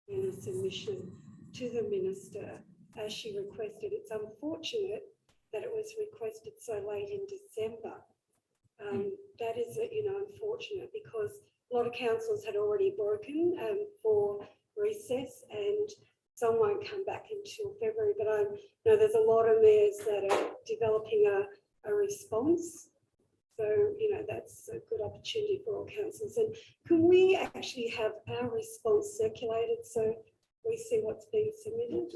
in a submission to the Minister as she requested. It's unfortunate that it was requested so late in December. That is, unfortunate, because a lot of councils had already broken for recess, and some won't come back until February. But I know there's a lot of mayors that are developing a response. So, that's a good opportunity for all councils. And can we actually have our response circulated so we see what's being submitted?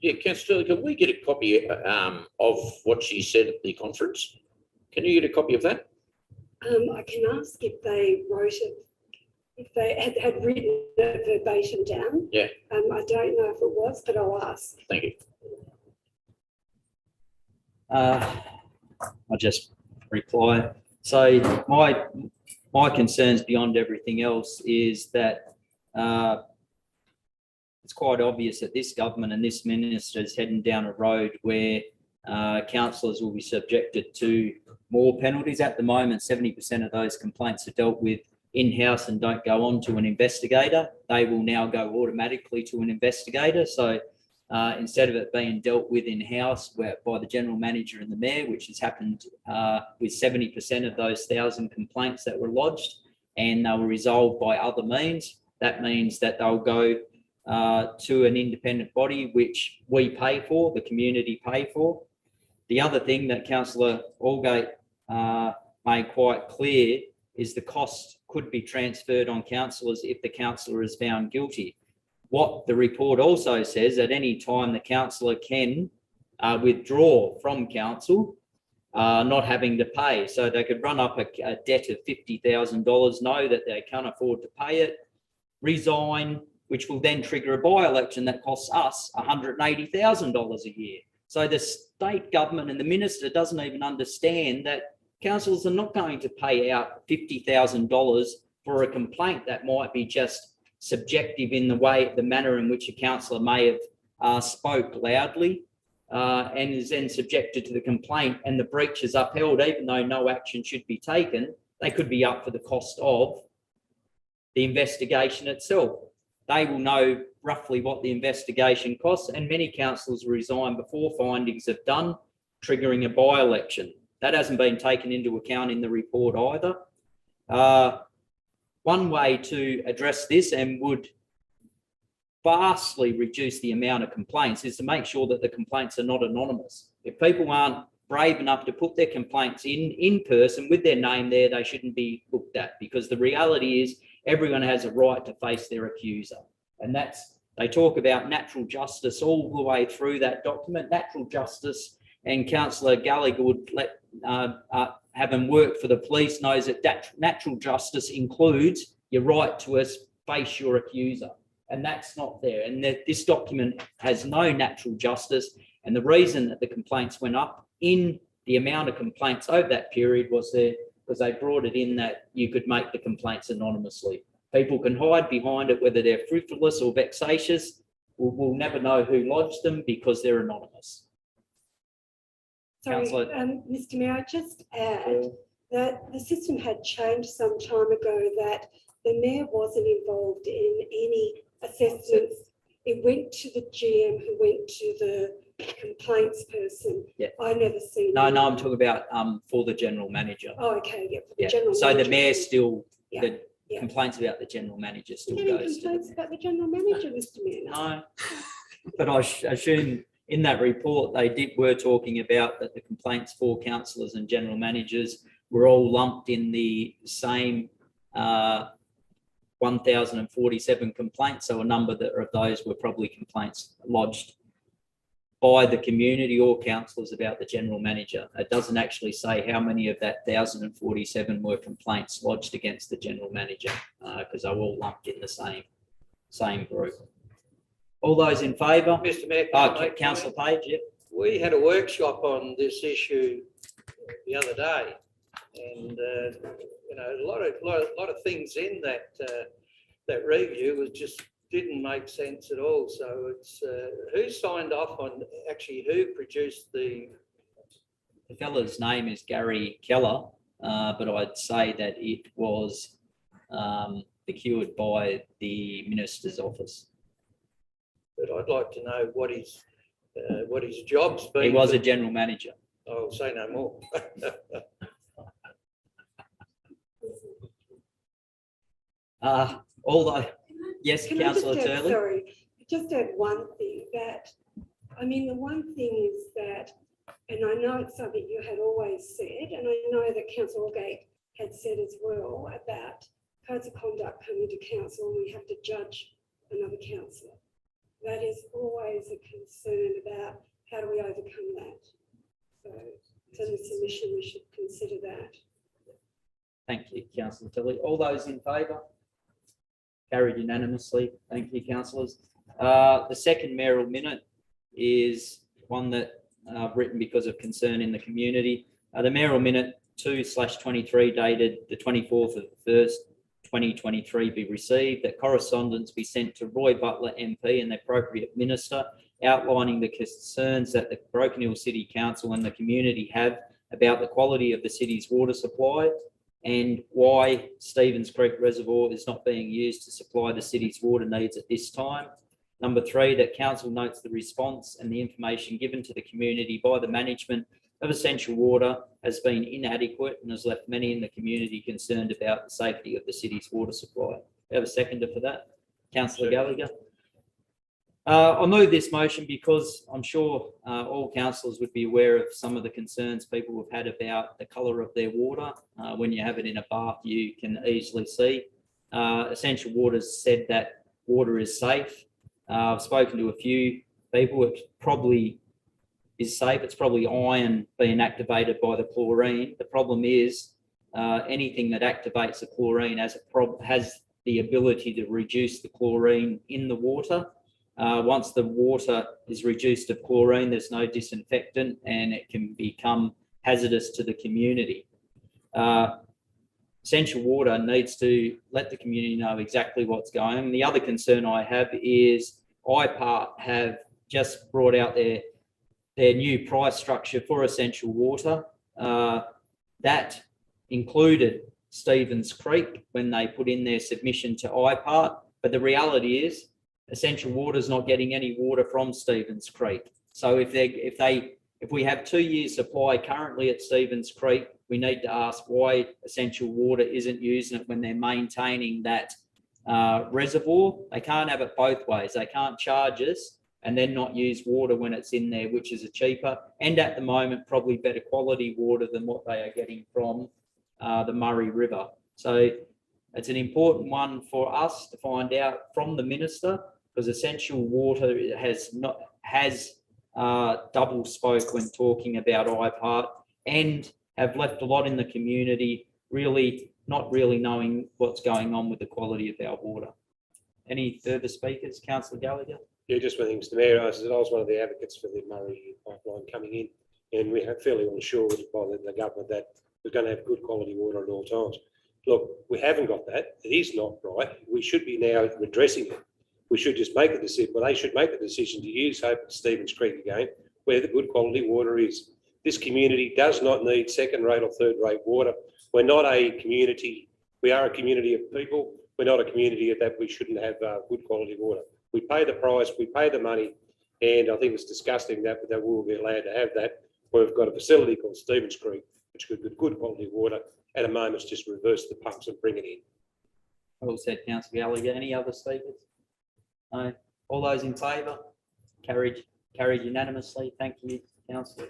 Yeah, Councillor, can we get a copy of what she said at the conference? Can you get a copy of that? I can ask if they wrote it, if they had written it verbatim down. Yeah. I don't know if it was, but I'll ask. Thank you. I'll just reply. So my concerns beyond everything else is that it's quite obvious that this government and this minister is heading down a road where councillors will be subjected to more penalties. At the moment, 70% of those complaints are dealt with in-house and don't go on to an investigator. They will now go automatically to an investigator. So instead of it being dealt with in-house by the general manager and the mayor, which has happened with 70% of those 1,000 complaints that were lodged, and they were resolved by other means, that means that they'll go to an independent body, which we pay for, the community pay for. The other thing that Councillor Allgate made quite clear is the cost could be transferred on councillors if the councillor is found guilty. What the report also says, at any time the councillor can withdraw from council, not having to pay. So they could run up a debt of $50,000, know that they can't afford to pay it, resign, which will then trigger a by-election that costs us $180,000 a year. So the state government and the minister doesn't even understand that councils are not going to pay out $50,000 for a complaint that might be just subjective in the manner in which a councillor may have spoke loudly and is then subjected to the complaint, and the breach is upheld even though no action should be taken. They could be up for the cost of the investigation itself. They will know roughly what the investigation costs, and many councillors resign before findings are done, triggering a by-election. That hasn't been taken into account in the report either. One way to address this, and would vastly reduce the amount of complaints, is to make sure that the complaints are not anonymous. If people aren't brave enough to put their complaints in person with their name there, they shouldn't be looked at, because the reality is everyone has a right to face their accuser. And they talk about natural justice all the way through that document. Natural justice, and Councillor Gallagher would having worked for the police, knows that natural justice includes your right to face your accuser. And that's not there. And this document has no natural justice. And the reason that the complaints went up in the amount of complaints over that period was because they brought it in that you could make the complaints anonymously. People can hide behind it, whether they're frivolous or vexatious. We'll never know who lodged them because they're anonymous. Sorry, Mr. Mayor, I just add that the system had changed some time ago, that the mayor wasn't involved in any assessments. It went to the GM, who went to the complaints person. Yeah. I never seen. No, I'm talking about for the general manager. Oh, okay, yeah. For the Yeah. general So manager. the mayor still, Yeah. the complaints about the general manager still Getting goes to the complaints about the general manager, Mr. Mayor. No, but I assume in that report were talking about that the complaints for councillors and general managers were all lumped in the same 1,047 complaints. So a number of those were probably complaints lodged by the community or councillors about the general manager. It doesn't actually say how many of that 1,047 were complaints lodged against the general manager, because they were all lumped in the same group. All those in favour? Mr. Mayor, Councillor Page, yep. we had a workshop on this issue the other day, and a lot of things in that review was just didn't make sense at all. So it's who signed off on who produced the The fella's name is Gary Keller, but I'd say that it was procured by the minister's office. But I'd like to know what his job's been. He was for- a general manager. I'll say no more. Although, yes, Can I councillor just add, Turley. sorry, just add one thing that, I mean, the one thing is that, and I know it's something you had always said, and I know that councillor Allgate had said as well about codes of conduct coming to council and we have to judge another councillor. That is always a concern about how do we overcome that. So it's in the submission, we should consider that. Thank you, councillor Tilly. All those in favour? Carried unanimously. Thank you, councillors. The second mayoral minute is one that I've written because of concern in the community. The mayoral minute 2/23 dated the 24th of the 1st, 2023 be received, that correspondence be sent to Roy Butler MP and the appropriate minister outlining the concerns that the Broken Hill City Council and the community have about the quality of the city's water supply and why Stevens Creek Reservoir is not being used to supply the city's water needs at this time. Number 3, that council notes the response and the information given to the community by the management of Essential Water has been inadequate and has left many in the community concerned about the safety of the city's water supply. We have a seconder for that. Councillor Gallagher. I'll move this motion because I'm sure all councillors would be aware of some of the concerns people have had about the colour of their water. When you have it in a bath, you can easily see. Essential Water's said that water is safe. I've spoken to a few people. It probably is safe. It's probably iron being activated by the chlorine. The problem is anything that activates the chlorine has the ability to reduce the chlorine in the water. Once the water is reduced to chlorine, there's no disinfectant and it can become hazardous to the community. Essential Water needs to let the community know exactly what's going on. The other concern I have is IPART have just brought out their new price structure for Essential Water. That included Stevens Creek when they put in their submission to IPART, but the reality is Essential Water is not getting any water from Stevens Creek. So if we have 2 years supply currently at Stevens Creek, we need to ask why Essential Water isn't using it when they're maintaining that reservoir. They can't have it both ways. They can't charge us and then not use water when it's in there, which is a cheaper and at the moment probably better quality water than what they are getting from the Murray River. So it's an important one for us to find out from the minister, because Essential Water has double spoke when talking about IPART and have left a lot in the community not really knowing what's going on with the quality of our water. Any further speakers? Councillor Gallagher? Yeah, just one thing, Mr Mayor, I was one of the advocates for the Murray pipeline coming in, and we have fairly assured by the government that we're going to have good quality water at all times. Look, we haven't got that. It is not right. We should be now addressing it. We should just make a decision, well, they should make the decision to use Hope at Stevens Creek again, where the good quality water is. This community does not need second-rate or third-rate water. We're not a community. We are a community of people. We're not a community that we shouldn't have good quality water. We pay the price, we pay the money, and I think it's disgusting that we will be allowed to have that. We've got a facility called Stevens Creek, which could get good quality water. At a moment, it's just reverse the pumps and bring it in. Well said, Councillor Gallagher. Any other speakers? No. All those in favour? Carried unanimously. Thank you, councillor.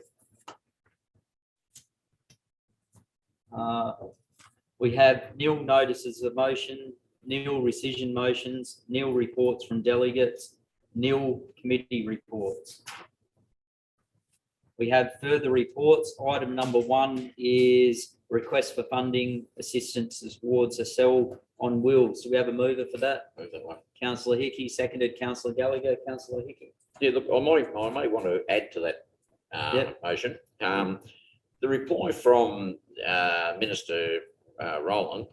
We have nil notices of motion, nil rescission motions, nil reports from delegates, nil committee reports. We have further reports. Item number 1 is request for funding assistance towards a cell on wheels. Do we have a mover for that? Move that one. Councillor Hickey, seconded. Councillor Gallagher. Councillor Hickey. Yeah, look, I may want to add to that Yep. motion. The reply from Minister Rowland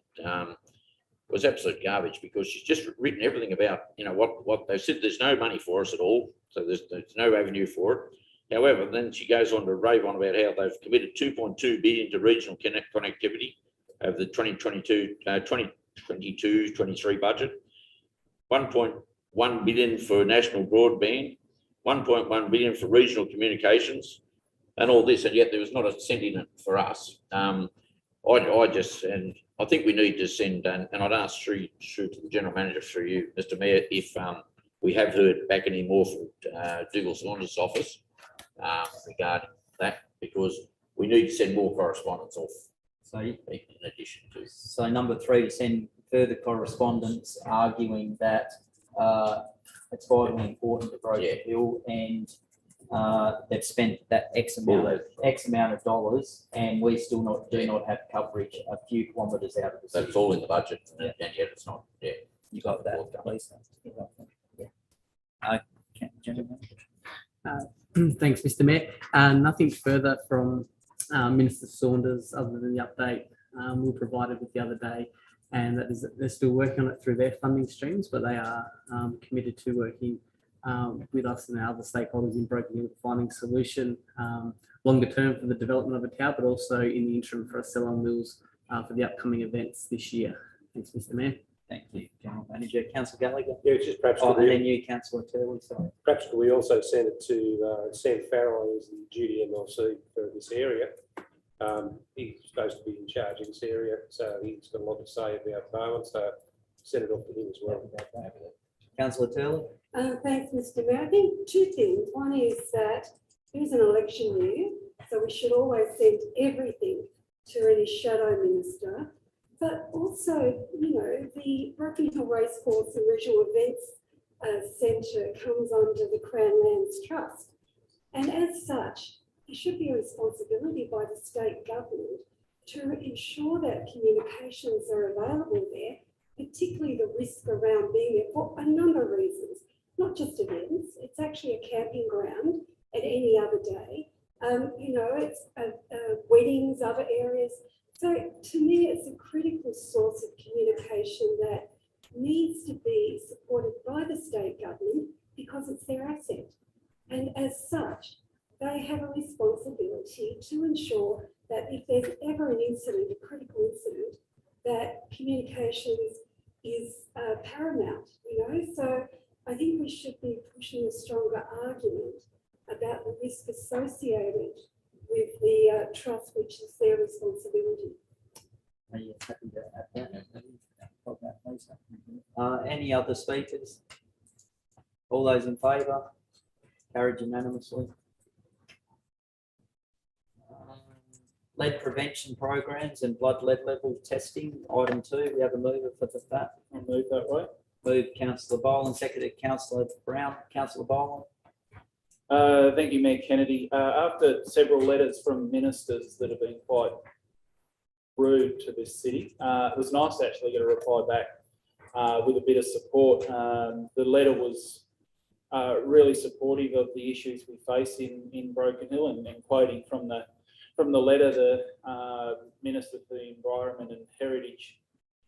was absolute garbage, because she's just written everything about, what they said. There's no money for us at all, so there's no avenue for it. However, then she goes on to rave on about how they've committed 2.2 billion to regional connectivity over the 2022-23 budget, 1.1 billion for national broadband, 1.1 billion for regional communications, and all this, and yet there was not a cent in it for us. I think we need to send, and I'd ask through to the General Manager, through you, Mr Mayor, if we have heard back any more from Dougal Saunders' office regarding that, because we need to send more correspondence off So, in addition to. so number 3, to send further correspondence arguing that it's vitally important to Broken Hill, and they've spent that X amount of dollars, and we still do not have coverage a few kilometres out of the city. That's all in the budget, and yet it's not. Yeah, You got that, Lisa? Yeah. General Manager. Thanks, Mr Mayor. Nothing further from Minister Saunders other than the update we provided with the other day, and that is that they're still working on it through their funding streams, but they are committed to working with us and our other stakeholders in Broken Hill, finding a solution longer term for the development of a tower, but also in the interim for a cell on wheels for the upcoming events this year. Thanks, Mr Mayor. Thank you, General Manager. Councillor Gallagher. Yeah, it's just perhaps, Oh, could and we, then you, Councillor Turley, sorry. perhaps could we also send it to Sam Farrell, who's the duty MLC for this area. He's supposed to be in charge of this area, so he's got a lot to say about Barwon, so send it off to him as well. Councillor Turley. Thanks, Mr Mayor. I think two things. One is that it is an election year, so we should always send everything to any shadow minister. But also, you know, the Broken Hill Racecourse and Regional Events Centre comes under the Crown Lands Trust. And as such, there should be a responsibility by the state government to ensure that communications are available there, particularly the risk around being there for a number of reasons, not just events. It's actually a camping ground at any other day. You know, it's weddings, other areas. So to me, it's a critical source of communication that needs to be supported by the state government because it's their asset. And as such, they have a responsibility to ensure that if there's ever an incident, a critical incident, that communications is paramount, you know. So I think we should be pushing a stronger argument about the risk associated with the trust, which is their responsibility. Are you happy to add that? Lisa? Any other speakers? All those in favour? Carried unanimously. Lead prevention programs and blood lead level testing, item 2. We have a mover for that. I'll move that way. Moved Councillor Boland, seconded Councillor Brown. Councillor Boland. Thank you, Mayor Kennedy. After several letters from ministers that have been quite rude to this city, it was nice to actually get a reply back with a bit of support. The letter was really supportive of the issues we face in Broken Hill, and quoting from the letter, the Minister for the Environment and Heritage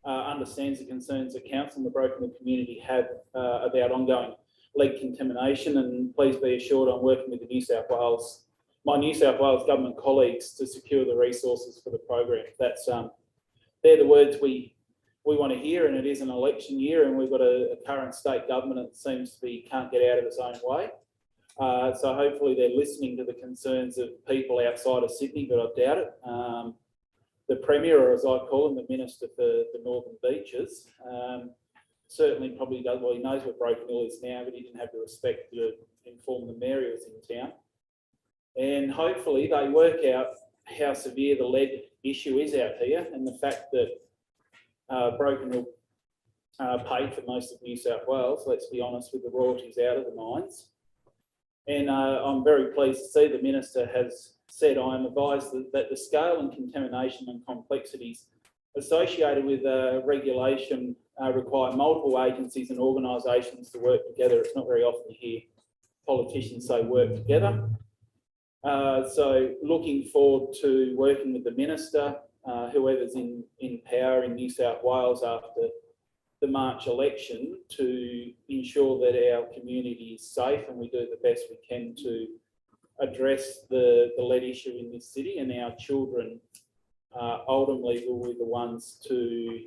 understands the concerns that council and the Broken Hill community have about ongoing lead contamination, and please be assured I'm working with my New South Wales government colleagues to secure the resources for the program. That's they're the words we want to hear, and it is an election year, and we've got a current state government that seems to be can't get out of its own way. So hopefully they're listening to the concerns of people outside of Sydney, but I doubt it. The Premier, or as I call him, the Minister for the Northern Beaches, certainly probably does, well, he knows what Broken Hill is now, but he didn't have the respect to inform the mayor he was in town. And hopefully they work out how severe the lead issue is out here, and the fact that Broken Hill paid for most of New South Wales, let's be honest, with the royalties out of the mines. And I'm very pleased to see the Minister has said, I am advised that the scale and contamination and complexities associated with regulation require multiple agencies and organisations to work together. It's not very often you hear politicians say work together. So looking forward to working with the Minister, whoever's in power in New South Wales after the March election, to ensure that our community is safe and we do the best we can to address the lead issue in this city, and our children ultimately will be the ones to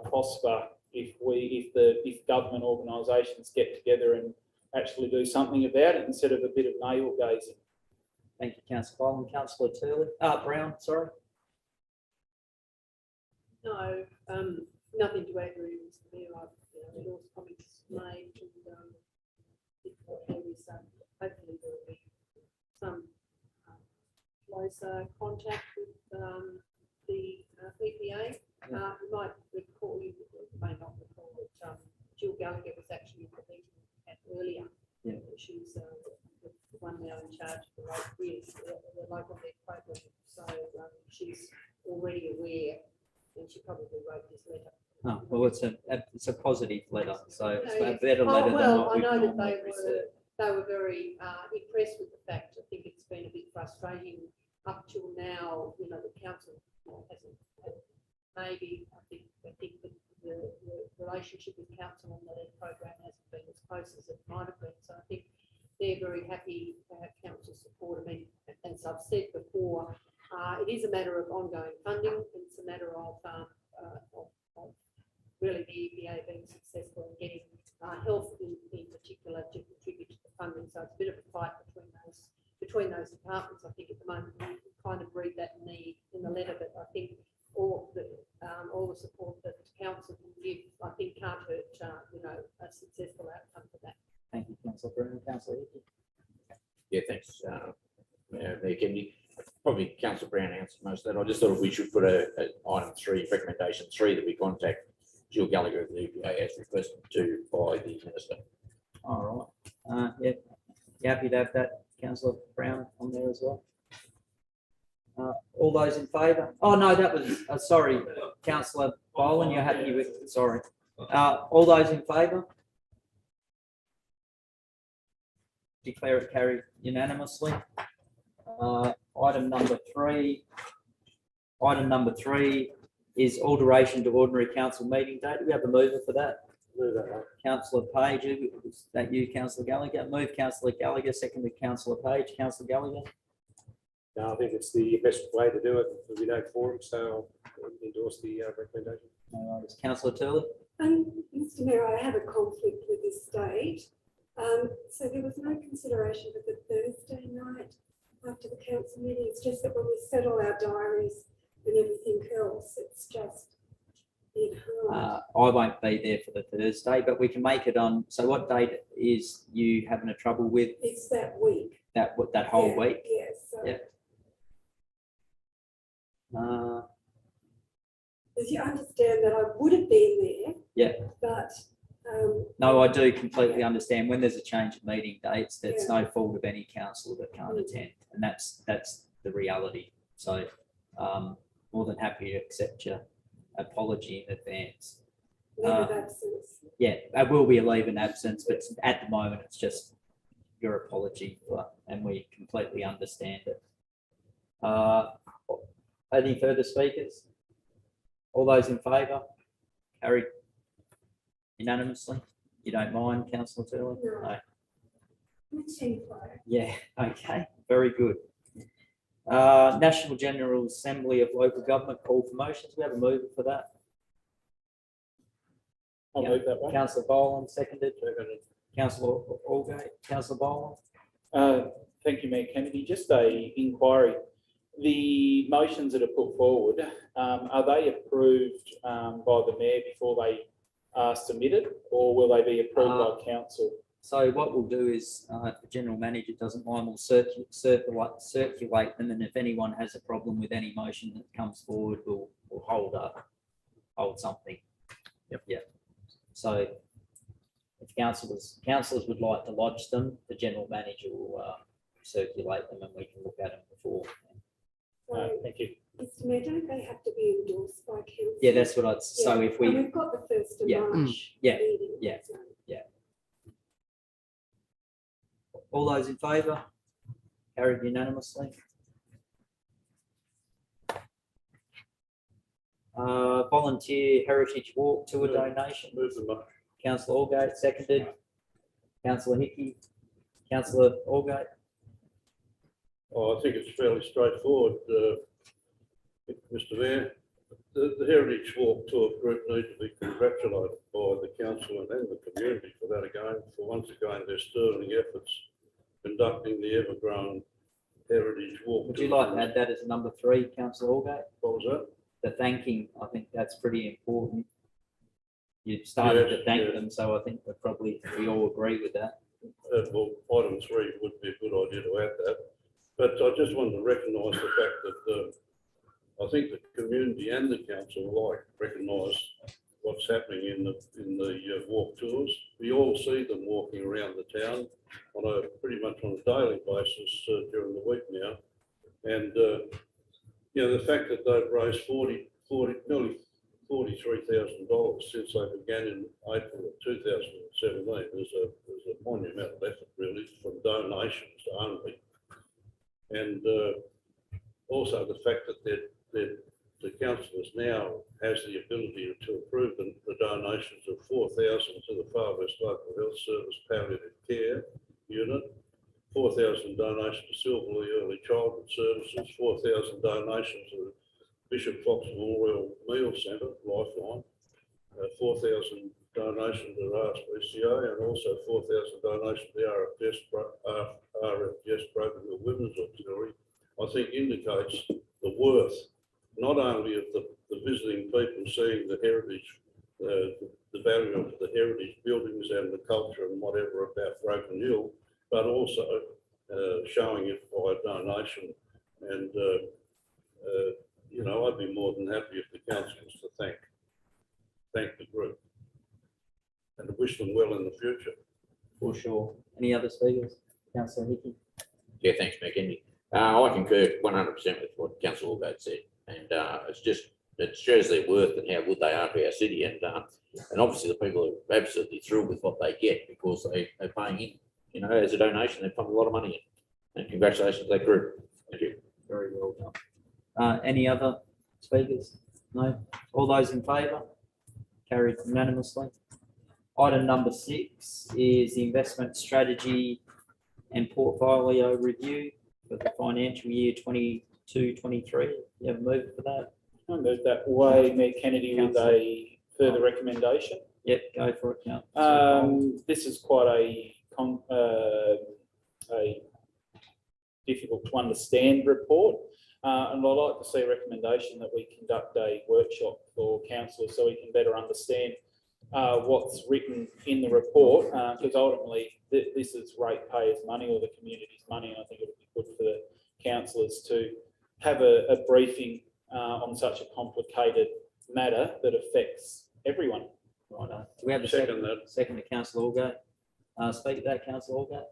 prosper if government organisations get together and actually do something about it instead of a bit of navel gazing. Thank you, Councillor Boland. Councillor Turley, Brown, sorry. No, nothing to add really, Mr. Mayor. I've, endorse comments made and, there is, hopefully there will be some closer contact with, the EPA. You might recall, you may not recall that, Jill Gallagher was actually at the meeting earlier. Yeah. She's, the one now in charge of the local lead program. So, she's already aware, and she probably wrote this letter. Oh, well, it's a positive letter, so it's No, a yes. better letter than Well, what I we've know that normally received. they were very impressed with the fact. I think it's been a bit frustrating up till now. The council hasn't maybe. I think that the relationship with council on the lead program hasn't been as close as it might have been. So I think they're very happy to have council support. I mean, as I've said before, it is a matter of ongoing funding. It's a matter of really the EPA being successful in getting health in particular to contribute to the funding. So it's a bit of a fight between those departments. I think at the moment we kind of read that in the letter, but I think all the support that council can give, I think can't hurt a successful outcome for that. Thank you, Councillor Brown. Councillor Hickey. Yeah, thanks, Mayor Kennedy. Probably Councillor Brown answered most of that. I just thought we should put item 3, recommendation 3, that we contact Jill Gallagher of the EPA as requested to by the Minister. All right. Yeah, you happy to have that, Councillor Brown, on there as well? All those in favour? Oh, no, that was, sorry, Councillor Boland, you're happy with, sorry. All those in favour? Declare it carried unanimously. Item number 3 is alteration to ordinary council meeting date. Do we have a mover for that? Move that one. Councillor Page, is that you, Councillor Gallagher? Move Councillor Gallagher, seconded Councillor Page. Councillor Gallagher? No, I think it's the best way to do it. We don't forum, so I'll endorse the recommendation. No worries. Councillor Turley? Mr. Mayor, I have a conflict with this date. So there was no consideration for the Thursday night after the council meeting. It's just that when we settle our diaries and everything else, it's just been hard. I won't be there for the Thursday, but we can make it on. So what date is you having a trouble with? It's that week. That whole Yeah, week? Yes. So Yeah. as you understand that I would have been there. Yeah. But No, I do completely understand. When there's a change of meeting dates, that's no fault of any councillor that can't attend, and that's the reality. So, more than happy to accept your apology in advance. leave of absence. Yeah, there will be a leave in absence, but at the moment, it's just your apology, and we completely understand it. Any further speakers? All those in favour? Carried unanimously. You don't mind, Councillor Turley? No. I'm a team player. Yeah, okay, very good. National General Assembly of Local Government call for motions. We have a mover for that. I'll move that one. Councillor Boland, seconded. Councillor Allgate. Councillor Boland. Thank you, Mayor Kennedy. Just a inquiry. The motions that are put forward, are they approved by the Mayor before they are submitted, or will they be approved by council? So what we'll do is, if the General Manager doesn't mind, we'll circulate them, and if anyone has a problem with any motion that comes forward, we'll hold something. Yep. So if councillors would like to lodge them, the General Manager will circulate them and we can look at them before. Thank you. Mr. Mayor, don't they have to be endorsed by council? Yeah, that's what so if And we, we've got the 1st of Yeah. March. Yeah. meeting, Yeah. so- all those in favour? Carried unanimously. Volunteer Heritage Walk Tour donation. Councillor Allgate, seconded. Councillor Hickey. Councillor Allgate. Oh, I think it's fairly straightforward, Mr Mayor. The Heritage Walk Tour group need to be congratulated by the council and the community for that again, for once again their sterling efforts conducting the ever-growing Heritage Walk. Would you like to add that as number 3, councillor Allgate? What was that? The thanking, I think that's pretty important. You've started to Yes, thank yes. them, so I think we all agree with that. Well, item 3 would be a good idea to add that. But I just wanted to recognise the fact that I think the community and the council alike recognise what's happening in the walk tours. We all see them walking around the town pretty much on a daily basis during the week now. And, the fact that they've raised nearly $43,000 since they began in April of 2017 is a monumental effort, really, from donations only. And also the fact that the councillors now has the ability to approve the donations of 4,000 to the Far West Local Health Service Palliative Care Unit, 4,000 donations to Silverley Early Childhood Services, 4,000 donations to the Bishop Fox Memorial Meal Centre, Lifeline, 4,000 donations to RSPCA, and also 4,000 donations to the RFGS program of Women's Auxiliary, I think indicates the worth, not only of the visiting people seeing the heritage, the value of the heritage buildings and the culture and whatever about Broken Hill, but also showing it by donation. And, I'd be more than happy if the council was to thank the group and to wish them well in the future. For sure. Any other speakers? Councillor Hickey? Yeah, thanks, Mayor Kennedy. I concur 100% with what Councillor Allgate said, and it shows their worth and how good they are to our city, and obviously the people are absolutely thrilled with what they get because they're paying in, as a donation, they pump a lot of money in, and congratulations to that group. Thank you. Very well done. Any other speakers? No? All those in favour? Carried unanimously. Item number 6 is the investment strategy and portfolio review for the financial year 22-23. You have a move for that? I move that way, Mayor Kennedy, with a further recommendation. Yep, go for it, Councillor. This is quite a difficult to understand report. And I'd like to see a recommendation that we conduct a workshop for councillors so we can better understand what's written in the report, because ultimately this is ratepayers' money or the community's money, and I think it would be good for the councillors to have a briefing on such a complicated matter that affects everyone. Right. Do we have a Second second? that. Second to Councillor Allgate. Speak to that, Councillor Allgate.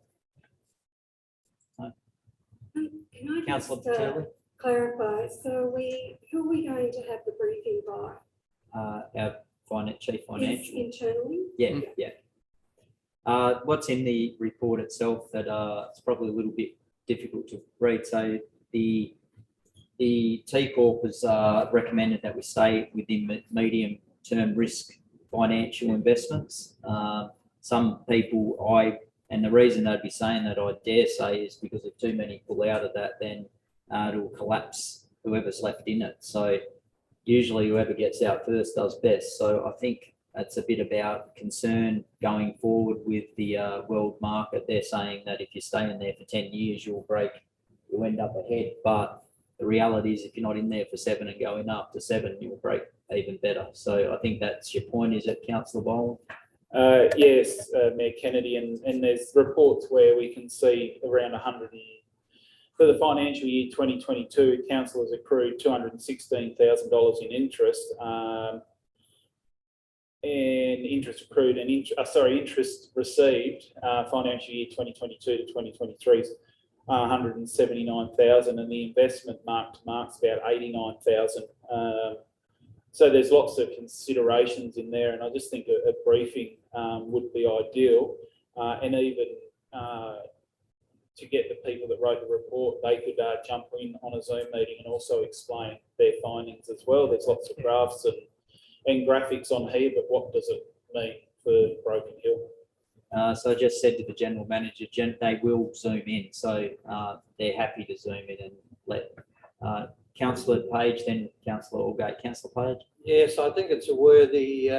Can I Councillor just Turley. clarify? So who are we going to have the briefing by? Our chief Is financial. internally? Yeah. What's in the report itself that it's probably a little bit difficult to read. So the T Corp has recommended that we stay within medium-term risk financial investments. Some people, and the reason they'd be saying that, I dare say, is because if too many pull out of that, then it'll collapse whoever's left in it. So usually whoever gets out first does best. So I think that's a bit about concern going forward with the world market. They're saying that if you stay in there for 10 years, you'll end up ahead. But the reality is if you're not in there for 7 and going up to 7, you'll break even better. So I think that's your point, is it, Councillor Boland? Yes, Mayor Kennedy, and there's reports where we can see around 100 for the financial year 2022, council has accrued $216,000 in interest, and interest accrued and interest received. Financial year 2022 to 2023 is 179,000, and the investment mark's about 89,000. So there's lots of considerations in there, and I just think a briefing would be ideal, and even to get the people that wrote the report, they could jump in on a Zoom meeting and also explain their findings as well. There's lots of graphs and graphics on here, but what does it mean for Broken Hill? So I just said to the general manager, they will zoom in, so they're happy to zoom in and let councillor Page, then councillor Allgate. Councillor Page? Yes, I think it's a worthy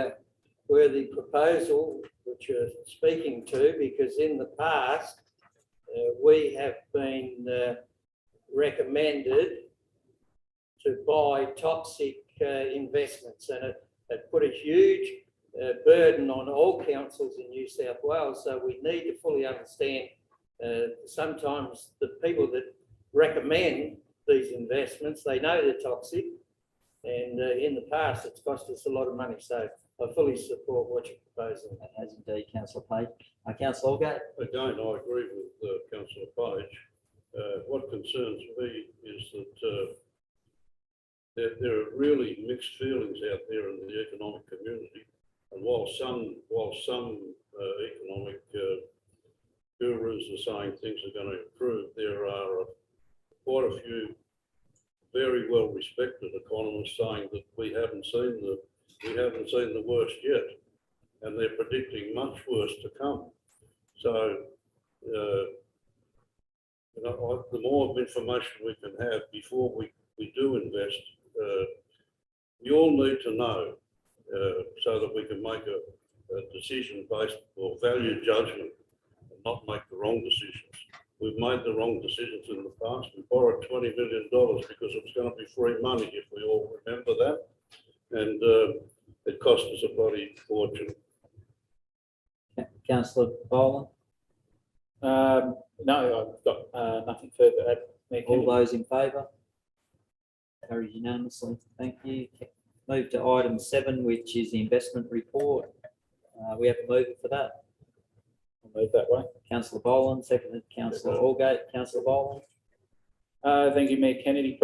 proposal which you're speaking to, because in the past, we have been recommended to buy toxic investments, and it put a huge burden on all councils in New South Wales. So we need to fully understand sometimes the people that recommend these investments, they know they're toxic, and in the past it's cost us a lot of money. So I fully support what you're proposing. As indeed, councillor Page. Councillor Allgate? Again, I agree with councillor Page. What concerns me is that there are really mixed feelings out there in the economic community. And while some economic gurus are saying things are going to improve, there are quite a few very well respected economists saying that we haven't seen the worst yet, and they're predicting much worse to come. So, the more information we can have before we do invest, we all need to know so that we can make a decision based or value judgment and not make the wrong decisions. We've made the wrong decisions in the past. We borrowed $20 million because it was going to be free money, if we all remember that. And it cost us a bloody fortune. Councillor Boland? No, I've got nothing further to add. Mayor All Kennedy. those in favour? Carried unanimously. Thank you. Move to item 7, which is the investment report. We have a mover for that. I'll move that way. Councillor Boland, seconded councillor Allgate. Councillor Boland? Thank you, Mayor Kennedy.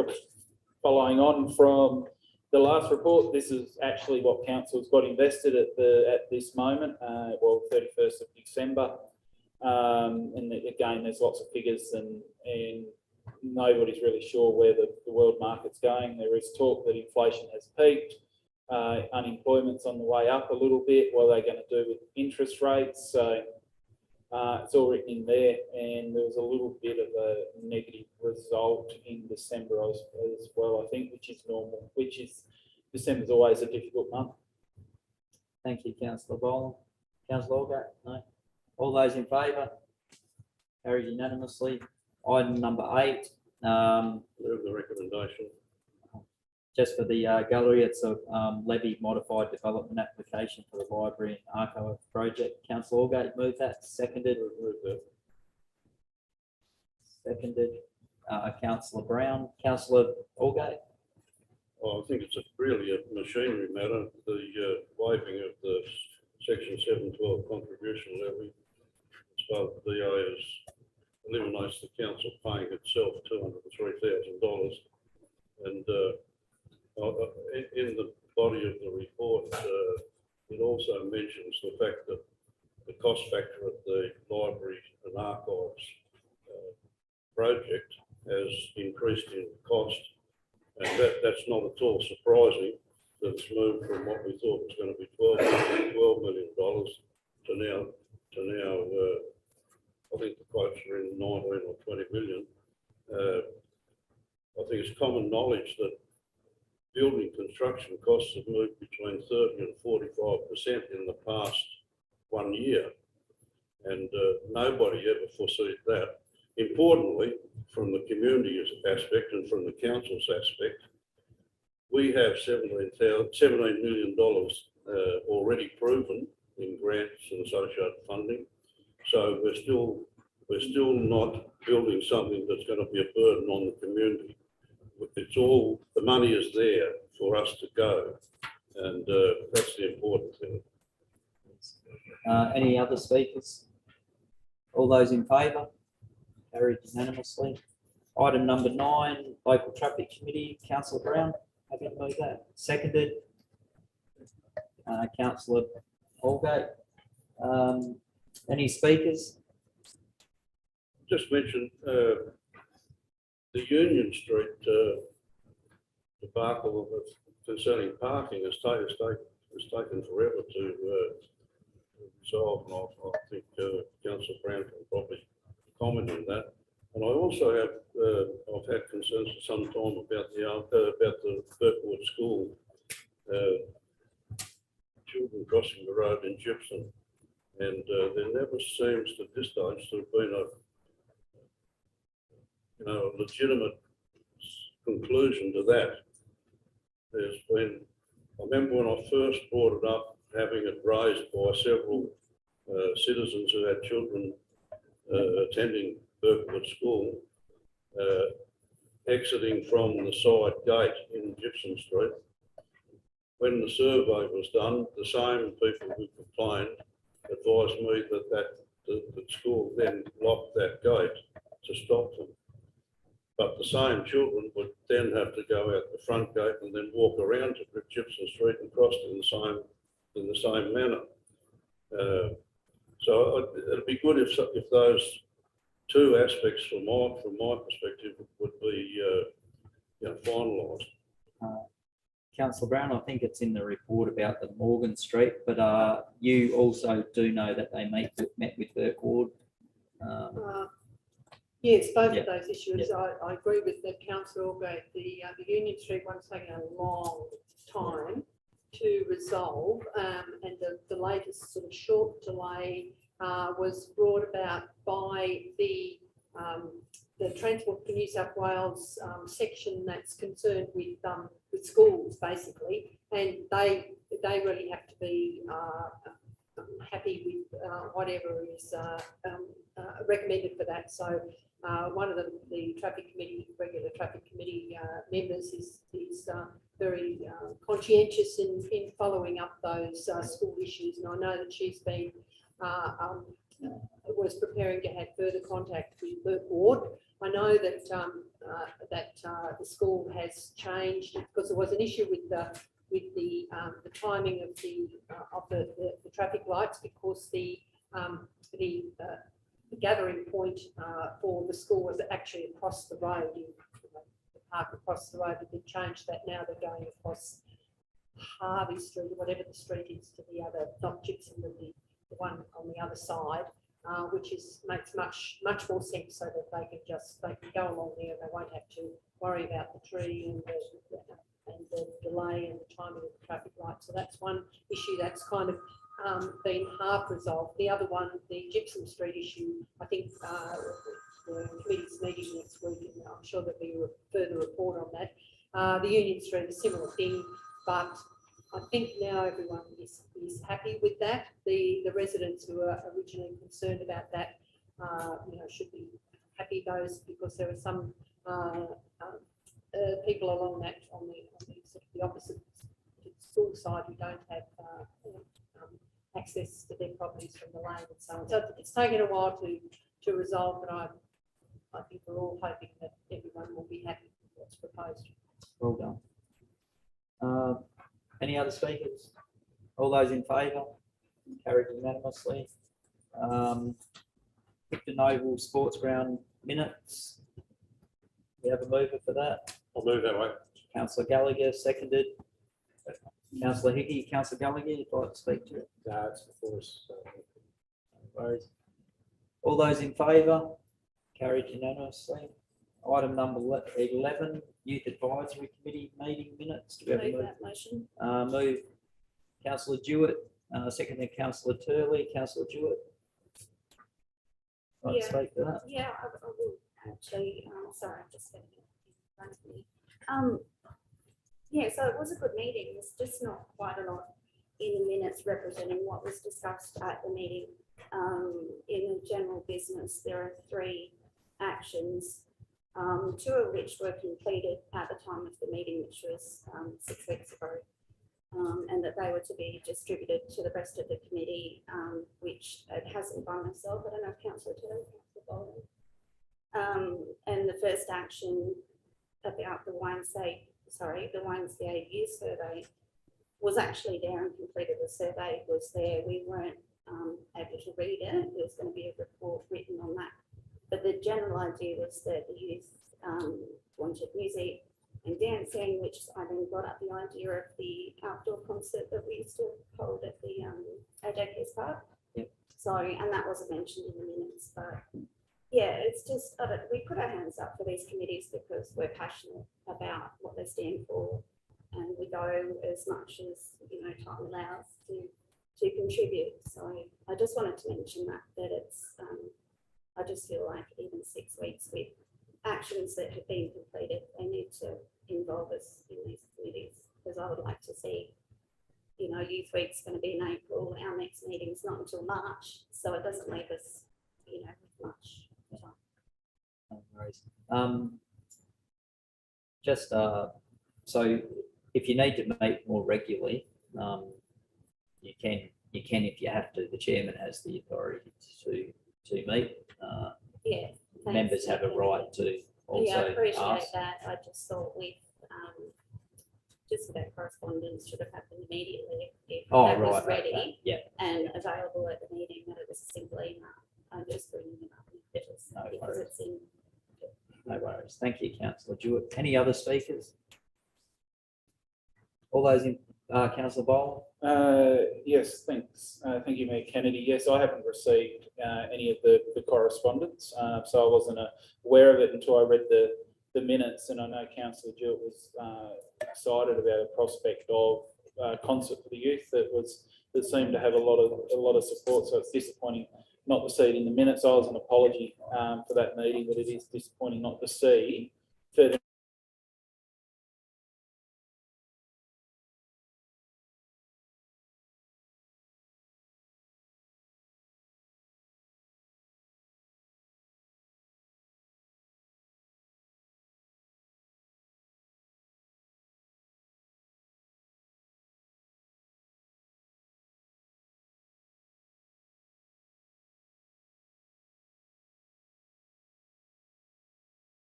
Following on from the last report, this is actually what council's got invested at this moment, 31st of December. And again, there's lots of figures and nobody's really sure where the world market's going. There is talk that inflation has peaked. Unemployment's on the way up a little bit. What are they going to do with interest rates? So it's all written in there, and there was a little bit of a negative result in December as well, I think, which is normal, December's always a difficult month. Thank you, councillor Boland. Councillor Allgate? No. All those in favour? Carried unanimously. Item number 8. Move the recommendation. Just for the gallery, it's a levy modified development application for the library and archive project. Councillor Allgate, move that. Seconded. Move that. Seconded. Councillor Brown. Councillor Allgate? I think it's really a machinery matter, the waiving of the section 712 contribution levy. As far as the DA eliminates the council paying itself $203,000, and in the body of the report, it also mentions the fact that the cost factor of the library and archives project has increased in cost, and that's not at all surprising. That it's moved from what we thought was going to be $12 million to now I think the quotes are in 19 or 20 million. I think it's common knowledge that building construction costs have moved between 30 and 45% in the past 1 year, and nobody ever foresees that. Importantly, from the community aspect and from the council's aspect, we have $17 million already proven in grants and associated funding. So we're still not building something that's going to be a burden on the community. It's all, the money is there for us to go, and that's the important thing. Any other speakers? All those in favour? Carried unanimously. Item number 9, local traffic committee. Councillor Brown, have you moved that? Seconded. Councillor Allgate. Any speakers? Just mention the Union Street debacle concerning parking has taken forever to resolved, and I think Councillor Brown can probably comment on that. And I also have, I've had concerns for some time about the Burkwood School, children crossing the road in Gypsum. And there never seems to this stage to have been a legitimate conclusion to that. There's been, I remember when I first brought it up, having it raised by several citizens who had children attending Burkwood School, exiting from the side gate in Gypsum Street. When the survey was done, the same people who complained advised me that the school then locked that gate to stop them. But the same children would then have to go out the front gate and then walk around to Gypsum Street and cross in the same manner. So it'd be good if those two aspects from my perspective would be finalised. Councillor Brown, I think it's in the report about the Morgan Street, but you also do know that they met with Burkwood. Yes, both Yeah. of those issues. I agree with the councillor Orgate. The Union Street one's taken a long time to resolve, and the latest sort of short delay was brought about by the Transport for New South Wales section that's concerned with schools, basically, and they really have to be happy with whatever is recommended for that. So one of the traffic committee, regular traffic committee members is very conscientious in following up those school issues, and I know that she's been was preparing to have further contact with Burkwood. I know that the school has changed because there was an issue with the timing of the traffic lights, because the gathering point for the school was actually across the road, in the park across the road. They've changed that now. They're going across Harvey Street, or whatever the street is, to the other, not Gypsum, but the one on the other side, which makes much more sense, so that they can go along there. They won't have to worry about the tree and the delay and the timing of the traffic light. So that's one issue that's kind of been half resolved. The other one, the Gypsum Street issue, I think the committee's meeting next week, and I'm sure there'll be a further report on that. The Union Street, a similar thing, but I think now everyone is happy with that. The residents who were originally concerned about that, should be happy, because there are some people along that on the opposite school side who don't have access to their properties from the lane and so on. So it's taken a while to resolve, but I think we're all hoping that everyone will be happy with what's proposed. Well done. Any other speakers? All those in favour? Carried unanimously. Victor Noble Sports Ground minutes. We have a mover for that. I'll move that way. Councillor Gallagher, seconded. Councillor Hickey, Councillor Gallagher, you'd like to speak to it? It's before us. No worries. All those in favour? Carried unanimously. Item number 11, Youth Advisory Committee meeting minutes. Do we have a move? That motion. Move Councillor Jewett, seconded Councillor Turley. Councillor Jewett. Like to speak to that? Yeah, I will actually, sorry, I've just got it in front of me. Yeah, so it was a good meeting. There's just not quite a lot in the minutes representing what was discussed at the meeting. In the general business, there are 3 actions, 2 of which were completed at the time of the meeting, which was 6 weeks ago, and that they were to be distributed to the rest of the committee, which it hasn't by myself. I don't know if Councillor Taylor, Councillor Boland. And the first action about the YMCA youth survey was actually there and completed. The survey was there. We weren't able to read it. There was going to be a report written on that. But the general idea was that the youth wanted music, and dancing, which I then brought up the idea of the outdoor concert that we used to hold at the Adekis Park. Yep. So, and that wasn't mentioned in the minutes, but yeah, it's just, we put our hands up for these committees because we're passionate about what they stand for. And we go as much as, time allows to contribute. So I just wanted to mention that it's, I just feel like even 6 weeks with actions that have been completed, they need to involve us in these committees, because I would like to see, Youth Week's going to be in April, our next meeting's not until March, so it doesn't leave us, with much time. No worries. So if you need to meet more regularly, you can if you have to. The chairman has the authority to meet. Yeah. thanks, Members have a Nick. right to also Yeah, I appreciate ask. that. I just thought with, just that correspondence should have happened immediately if Oh, that was right, ready okay, yeah. and available at the meeting, that it was a simple email. I'm just bringing it up because No because worries. it's in. No worries. Thank you, councillor Jewett. Any other speakers? All those in, councillor Bowl? Yes, thanks. Thank you, Mayor Kennedy. Yes, I haven't received any of the correspondence, so I wasn't aware of it until I read the minutes, and I know councillor Jewett was excited about a prospect of concert for the youth that seemed to have a lot of support. So it's disappointing not to see it in the minutes. I was an apology for that meeting, but it is disappointing not to see further.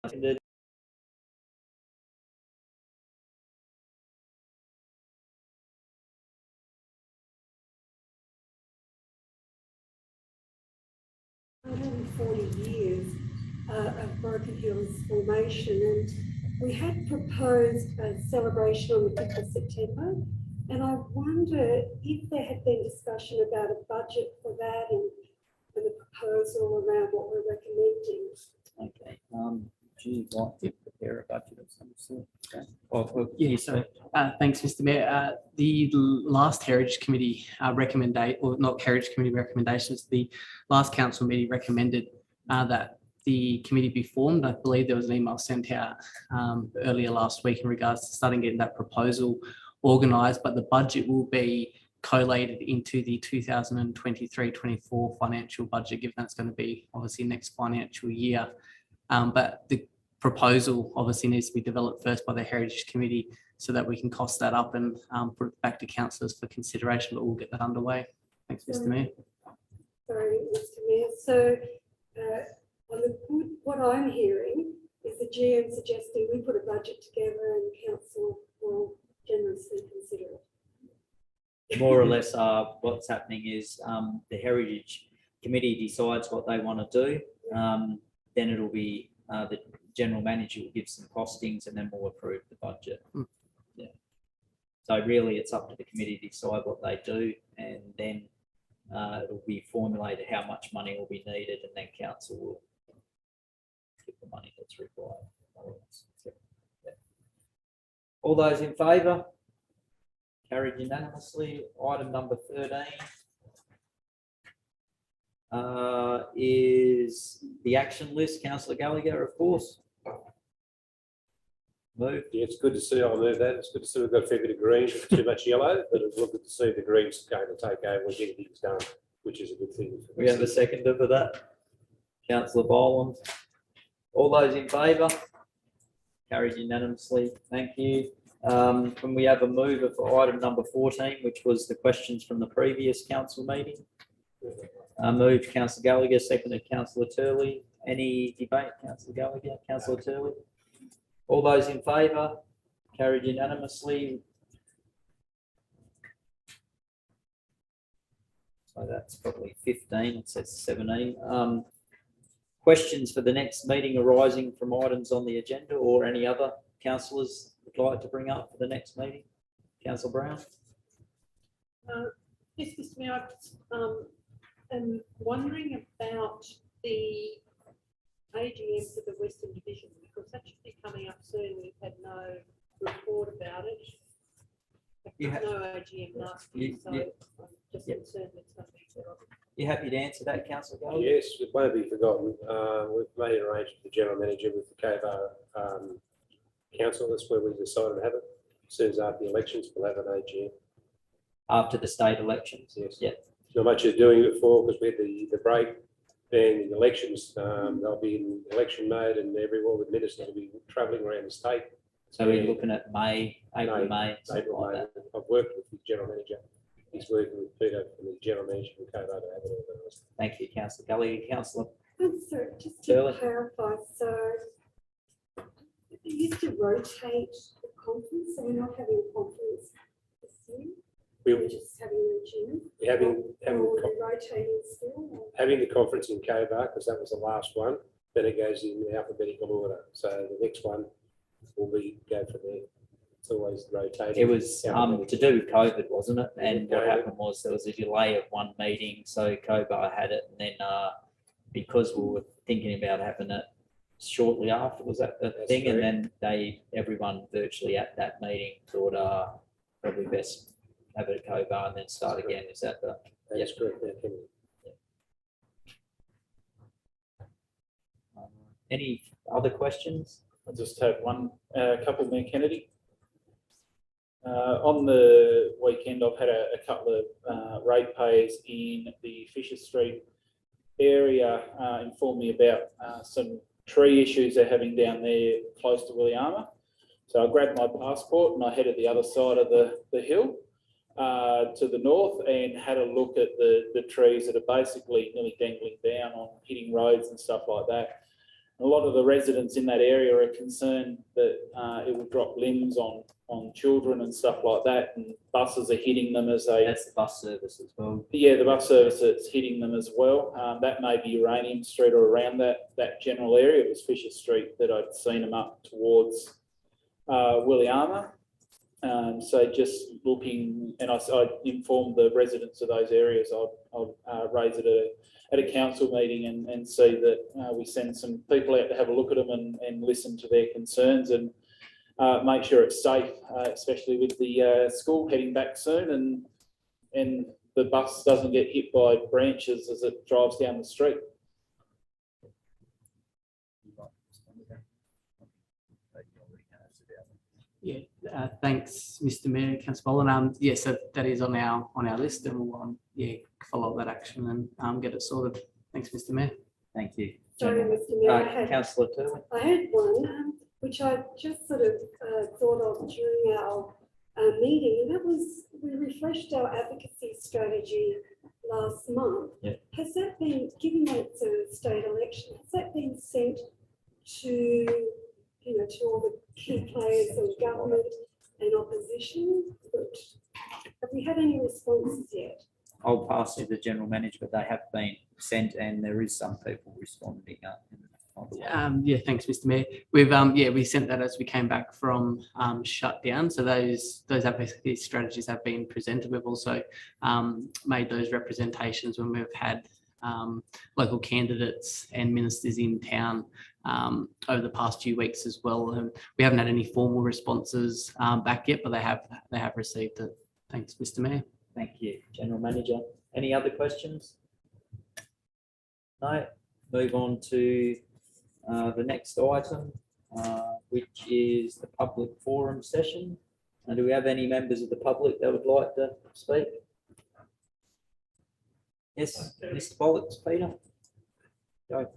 Hundred and 40 years of Broken Hills formation, and we had proposed a celebration on the 5th of September, and I wonder if there had been discussion about a budget for that and the proposal around what we're recommending. Okay. Do you like to prepare a budget of some sort? Okay. Yeah, so thanks, Mr. Mayor. The last Heritage Committee recommendations, the last council meeting recommended that the committee be formed. I believe there was an email sent out earlier last week in regards to starting getting that proposal organised, but the budget will be collated into the 2023-24 financial budget, given that's going to be obviously next financial year. But the proposal obviously needs to be developed first by the Heritage Committee so that we can cost that up and put it back to councillors for consideration, but we'll get that underway. Thanks, Mr. Mayor. Sorry, Mr. Mayor. So what I'm hearing is the GM suggesting we put a budget together and council will generously consider it. More or less, what's happening is the Heritage Committee decides what they want to do. Then it'll be the general manager will give some costings, and then we'll approve the budget. Yeah. So really, it's up to the committee to decide what they do, and then it'll be formulated how much money will be needed, and then council will give the money that's required. Yeah. All those in favour? Carried unanimously. Item number 13 is the action list. Councillor Gallagher, of course. Move. Yeah, it's good to see. I'll move that. It's good to see we've got a fair bit of green, too much yellow, but it's good to see the greens going to take over and get things done, which is a good thing. We have a seconder for that. Councillor Boland. All those in favour? Carried unanimously. Thank you. Can we have a mover for item number 14, which was the questions from the previous council meeting? Moved Councillor Gallagher, seconded Councillor Turley. Any debate, Councillor Gallagher, Councillor Turley? All those in favour? Carried unanimously. So that's probably 15, it says 17. Questions for the next meeting arising from items on the agenda or any other councillors would like to bring up for the next meeting? Councillor Brown? Yes, Mr Mayor, I just, am wondering about the AGM for the Western Division, because that should be coming up soon. We've had no report about it. You have- No AGM last year, You- so you- I'm just Yep. concerned it's going to be there. You happy to answer that, councillor Gallagher? Yes, it won't be forgotten. We've made an arrangement with the general manager with the Cobar council. That's where we decided to have it. As soon as after the elections, we'll have an AGM. After the state elections? Yes. Yeah. Not much of doing it before because we had the break and the elections. They'll be in election mode and all the ministers will be travelling around the state. So we're looking at May, April, May, something April, like May. that. I've worked with the general manager. He's working with Peter from the general manager from Cobar to have it organised. Thank you, councillor Gallagher. Councillor, Sorry, just Shirley? to clarify, so they used to rotate the conference, so we're not having a conference this year? We're We're just having a June? having, Or we're rotating still? or- having the conference in Cobar because that was the last one. Then it goes in alphabetical order. So the next one will be go from there. It's always rotating. it was to do with COVID, wasn't it? And what COVID. happened was there was a delay of one meeting, so Cobar had it, and then because we were thinking about having it shortly after, was that the That's thing? And correct. then everyone virtually at that meeting thought probably best have it at Cobar and then start again. Is that the? That's correct. Yeah, Kennedy. Any other questions? I just have a couple, Mayor Kennedy. On the weekend, I've had a couple of ratepayers in the Fisher Street area inform me about some tree issues they're having down there close to Williama. So I grabbed my passport and I headed the other side of the hill to the north and had a look at the trees that are basically nearly dangling down on hitting roads and stuff like that. A lot of the residents in that area are concerned that it will drop limbs on children and stuff like that, and buses are hitting them as they. That's the bus service as well. Yeah, the bus service is hitting them as well. That may be Uranium Street or around that general area. It was Fisher Street that I'd seen them up towards Williama. So just looking, and I informed the residents of those areas. I'll raise it at a council meeting and see that we send some people out to have a look at them and listen to their concerns and make sure it's safe, especially with the school heading back soon and the bus doesn't get hit by branches as it drives down the street. Yeah, thanks, Mr. Mayor, Councillor Boland. Yeah, so that is on our list, and we'll follow that action and get it sorted. Thanks, Mr. Mayor. Thank you. Sorry, Mr Mayor, Councillor Turley. I had one, which I just sort of thought of during our meeting, and that was, we refreshed our advocacy strategy last month. Yeah. Has that been, given that it's a state election, has that been sent to, to all the key players of government and opposition? Have we had any responses yet? I'll pass to the general manager, but they have been sent and there is some people responding. Yeah, thanks, Mr. Mayor. We've we sent that as we came back from shutdown. So those advocacy strategies have been presented. We've also made those representations when we've had local candidates and ministers in town over the past few weeks as well. And we haven't had any formal responses back yet, but they have received it. Thanks, Mr. Mayor. Thank you, General Manager. Any other questions? No. Move on to the next item, which is the public forum session. Do we have any members of the public that would like to speak? Yes, Mr. Bollocks, Peter. Go.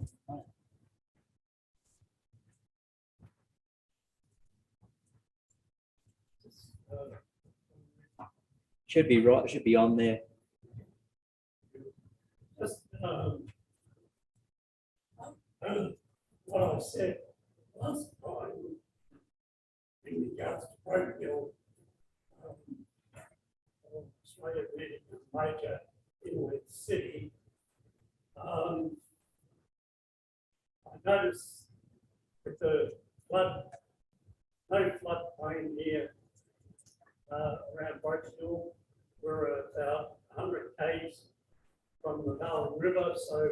Should be right, should be on there. Just, what I said last time in regards to Brokefield, Australia being a major inlet city. I noticed with the flood no floodplain here around Breaksville. We're about 100 k's from the Darling River, so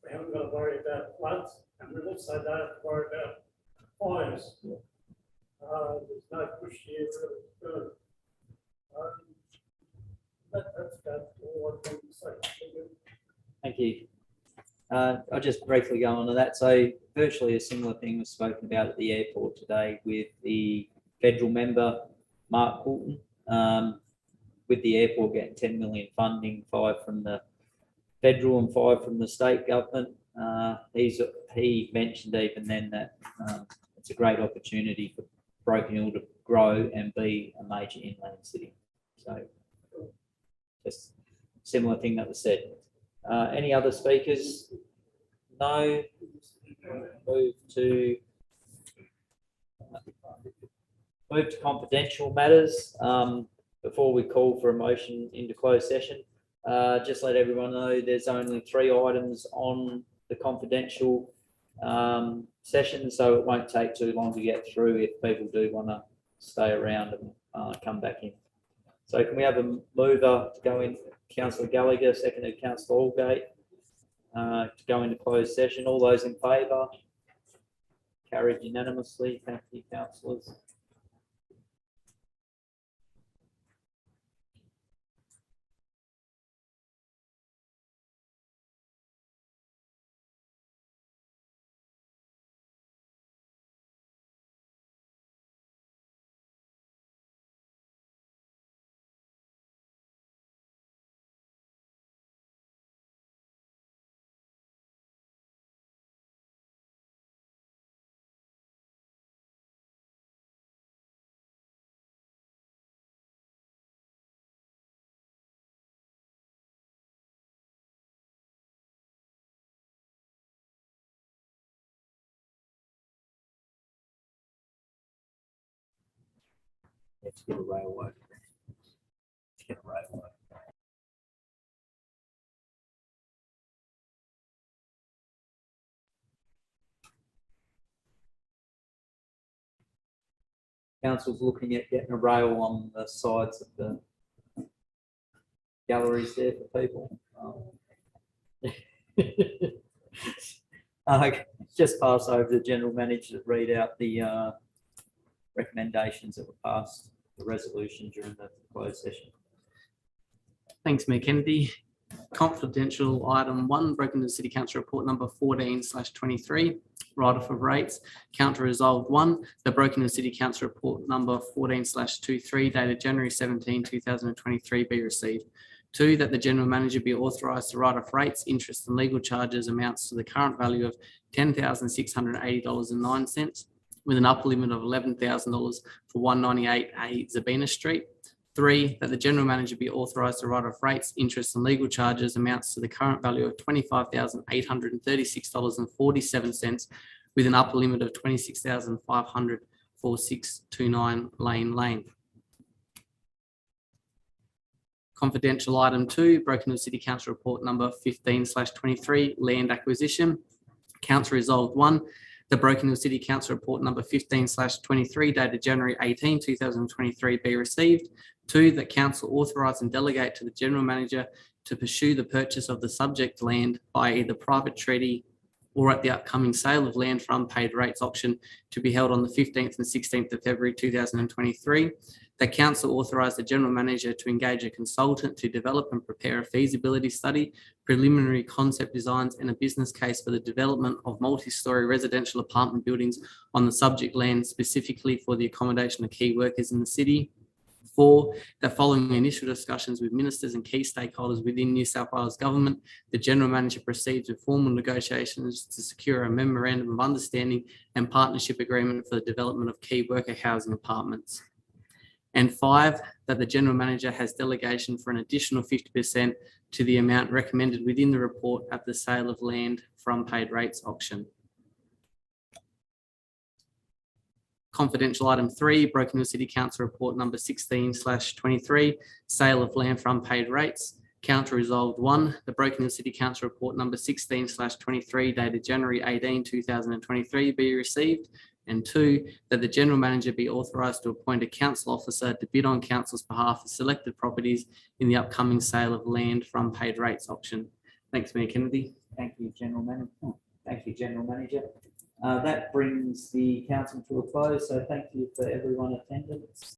we haven't got to worry about floods, and we also don't have to worry about fires. There's no push here really. That's about all I can say. Thank you. I'll just briefly go on to that. So virtually a similar thing was spoken about at the airport today with the federal member, Mark Coulton, with the airport getting 10 million funding, 5 from the federal and 5 from the state government. He mentioned even then that it's a great opportunity for Broken Hill to grow and be a major inland city. So just similar thing that was said. Any other speakers? No. Move to confidential matters. Before we call for a motion into closed session, just let everyone know there's only 3 items on the confidential session, so it won't take too long to get through if people do want to stay around and come back in. So can we have a mover to go in? Councillor Gallagher, seconded Councillor Aldgate, to go into closed session. All those in favour? Carried unanimously. Thank you, councillors. Let's get a railway. Let's get a railway. Council's looking at getting a rail on the sides of the galleries there for people. Just pass over to the General Manager to read out the recommendations that were passed, the resolution during the closed session. Thanks, Mayor Kennedy. Confidential item 1, Broken Hill City Council report number 14/23, write-off of rates. Counter resolved 1, the Broken Hill City Council report number 14/23 dated January 17, 2023 be received. 2, that the General Manager be authorised to write off rates, interest and legal charges amounts to the current value of $10,680.09 with an upper limit of $11,000 for 198A Zabina Street. 3, that the General Manager be authorised to write off rates, interest and legal charges amounts to the current value of $25,836.47 with an upper limit of $26,500 for 629 Lane. Confidential item 2, Broken Hill City Council report number 15/23, land acquisition. Council resolved 1, the Broken Hill City Council report number 15/23 dated January 18, 2023 be received. 2, that council authorise and delegate to the General Manager to pursue the purchase of the subject land by either private treaty or at the upcoming sale of land for unpaid rates auction to be held on the 15th and 16th of February 2023. That council authorise the General Manager to engage a consultant to develop and prepare a feasibility study, preliminary concept designs and a business case for the development of multi-storey residential apartment buildings on the subject land specifically for the accommodation of key workers in the city. 4, that following initial discussions with ministers and key stakeholders within New South Wales Government, the General Manager proceeds with formal negotiations to secure a memorandum of understanding and partnership agreement for the development of key worker housing apartments. And 5, that the General Manager has delegation for an additional 50% to the amount recommended within the report at the sale of land for unpaid rates auction. Confidential item 3, Broken Hill City Council report number 16/23, sale of land for unpaid rates. Council resolved 1, the Broken Hill City Council report number 16/23 dated January 18, 2023 be received. And 2, that the general manager be authorised to appoint a council officer to bid on council's behalf for selected properties in the upcoming sale of land for unpaid rates auction. Thanks, Mayor Kennedy. Thank you, General Manager. Thank you, General Manager. That brings the council to a close, so thank you for everyone attendance.